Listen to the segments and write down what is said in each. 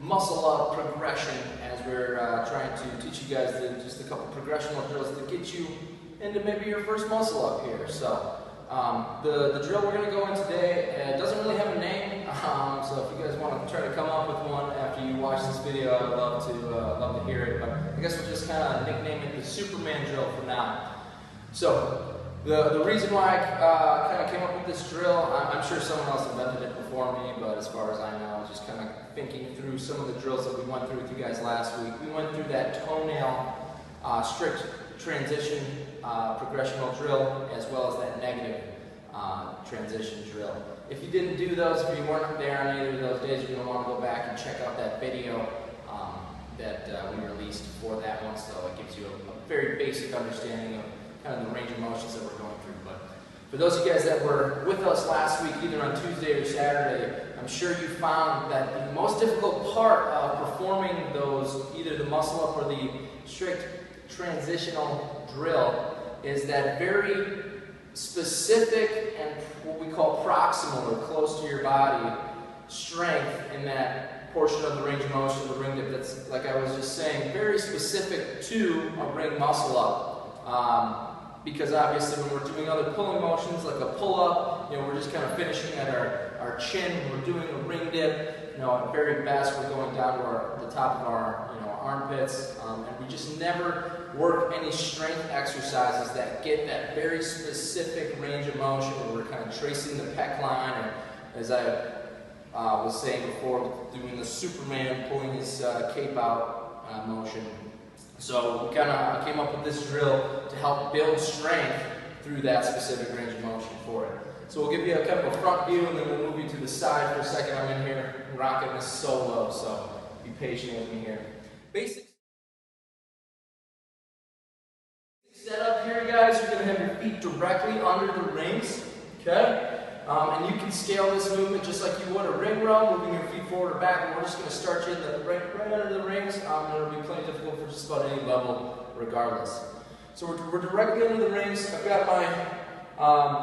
muscle up progression as we're trying to teach you guys just a couple progressional drills to get you into maybe your first muscle up here. So the drill we're going to go in today doesn't really have a name, so if you guys want to try to come up with one after you watch this video, I'd love to hear it. But I guess we'll just kind of nickname it the Superman drill for now. So the reason why I kind of came up with this drill, I'm sure someone else invented it before me, but as far as I know, just kind of thinking through some of the drills that we went through with you guys last week. We went through that toenail strict transition progressional drill, as well as that negative transition drill. If you didn't do those, if you weren't there on either of those days, you're going to want to go back and check out that video that we released for that one, so it gives you a very basic understanding of kind of the range of motions that we're going through. But for those of you guys that were with us last week, either on Tuesday or Saturday, I'm sure you found that the most difficult part of performing those, either the muscle up or the strict transitional drill, is that very specific and what we call proximal or close to your body strength in that portion of the range of motion, the ring dip, that's, like I was just saying, very specific to a ring muscle up. Because obviously when we're doing other pulling motions like a pull-up, we're just kind of finishing at our chin. When we're doing a ring dip, at very best we're going down to the top of our armpits, and we just never work any strength exercises that get that very specific range of motion where we're kind of tracing the pec line, or as I was saying before, doing the Superman pulling his cape out motion. So we kind of came up with this drill to help build strength through that specific range of motion for it. So we'll give you a kind of a front view, and then we'll move you to the side for a second. I'm in here rocking this solo, so be patient with me here. Basic setup here, guys. You're going to have your feet directly under the rings, okay? And you can scale this movement just like you would a ring row, moving your feet forward or back. And we're just going to start you in the right under the rings. It'll be plenty difficult for just about any level, regardless. So we're directly under the rings. I've got my,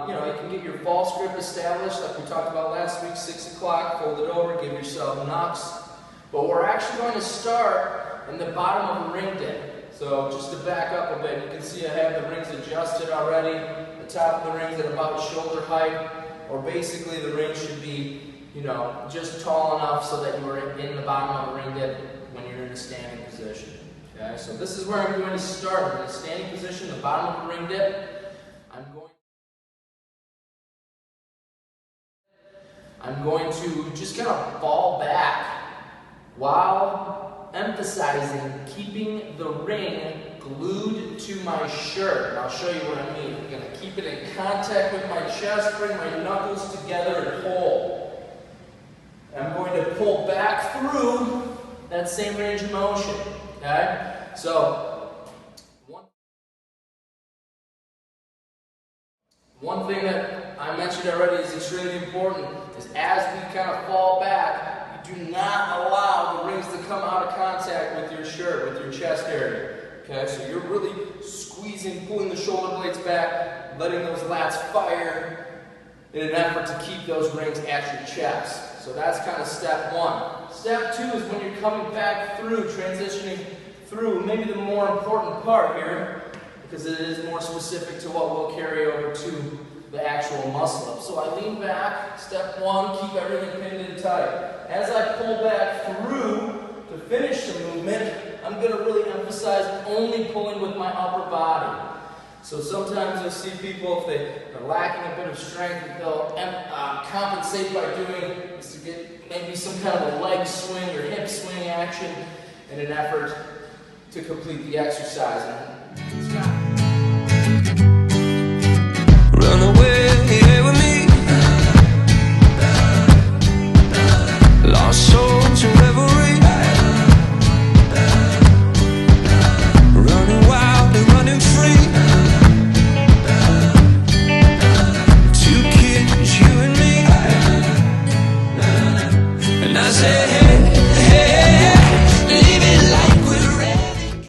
you can get your false grip established, like we talked about last week. 6 o'clock, fold it over, give yourself knocks. But we're actually going to start in the bottom of a ring dip. So just to back up a bit, you can see I have the rings adjusted already. The top of the rings at about shoulder height. Or basically the ring should be, just tall enough so that you are in the bottom of the ring dip when you're in a standing position. Okay, so this is where I'm going to start. In a standing position, the bottom of the ring dip. I'm going to just kind of fall back while emphasizing keeping the ring glued to my shirt. And I'll show you what I mean. I'm going to keep it in contact with my chest, bring my knuckles together and pull. I'm going to pull back through that same range of motion. Okay? So, one thing that I mentioned already is extremely important is as we kind of fall back, you do not allow the rings to come out of contact with your shirt, with your chest area. Okay, so you're really squeezing, pulling the shoulder blades back, letting those lats fire in an effort to keep those rings at your chest. So that's kind of step one. Step two is when you're coming back through, transitioning through, maybe the more important part here, because it is more specific to what we'll carry over to the actual muscle up. So I lean back, step one, keep everything pinned in tight. As I pull back through to finish the movement, I'm going to really emphasize only pulling with my upper body. So sometimes you'll see people, if they're lacking a bit of strength, they'll compensate by doing is to get maybe some kind of a leg swing or hip swing action in an effort to complete the exercise. And it's not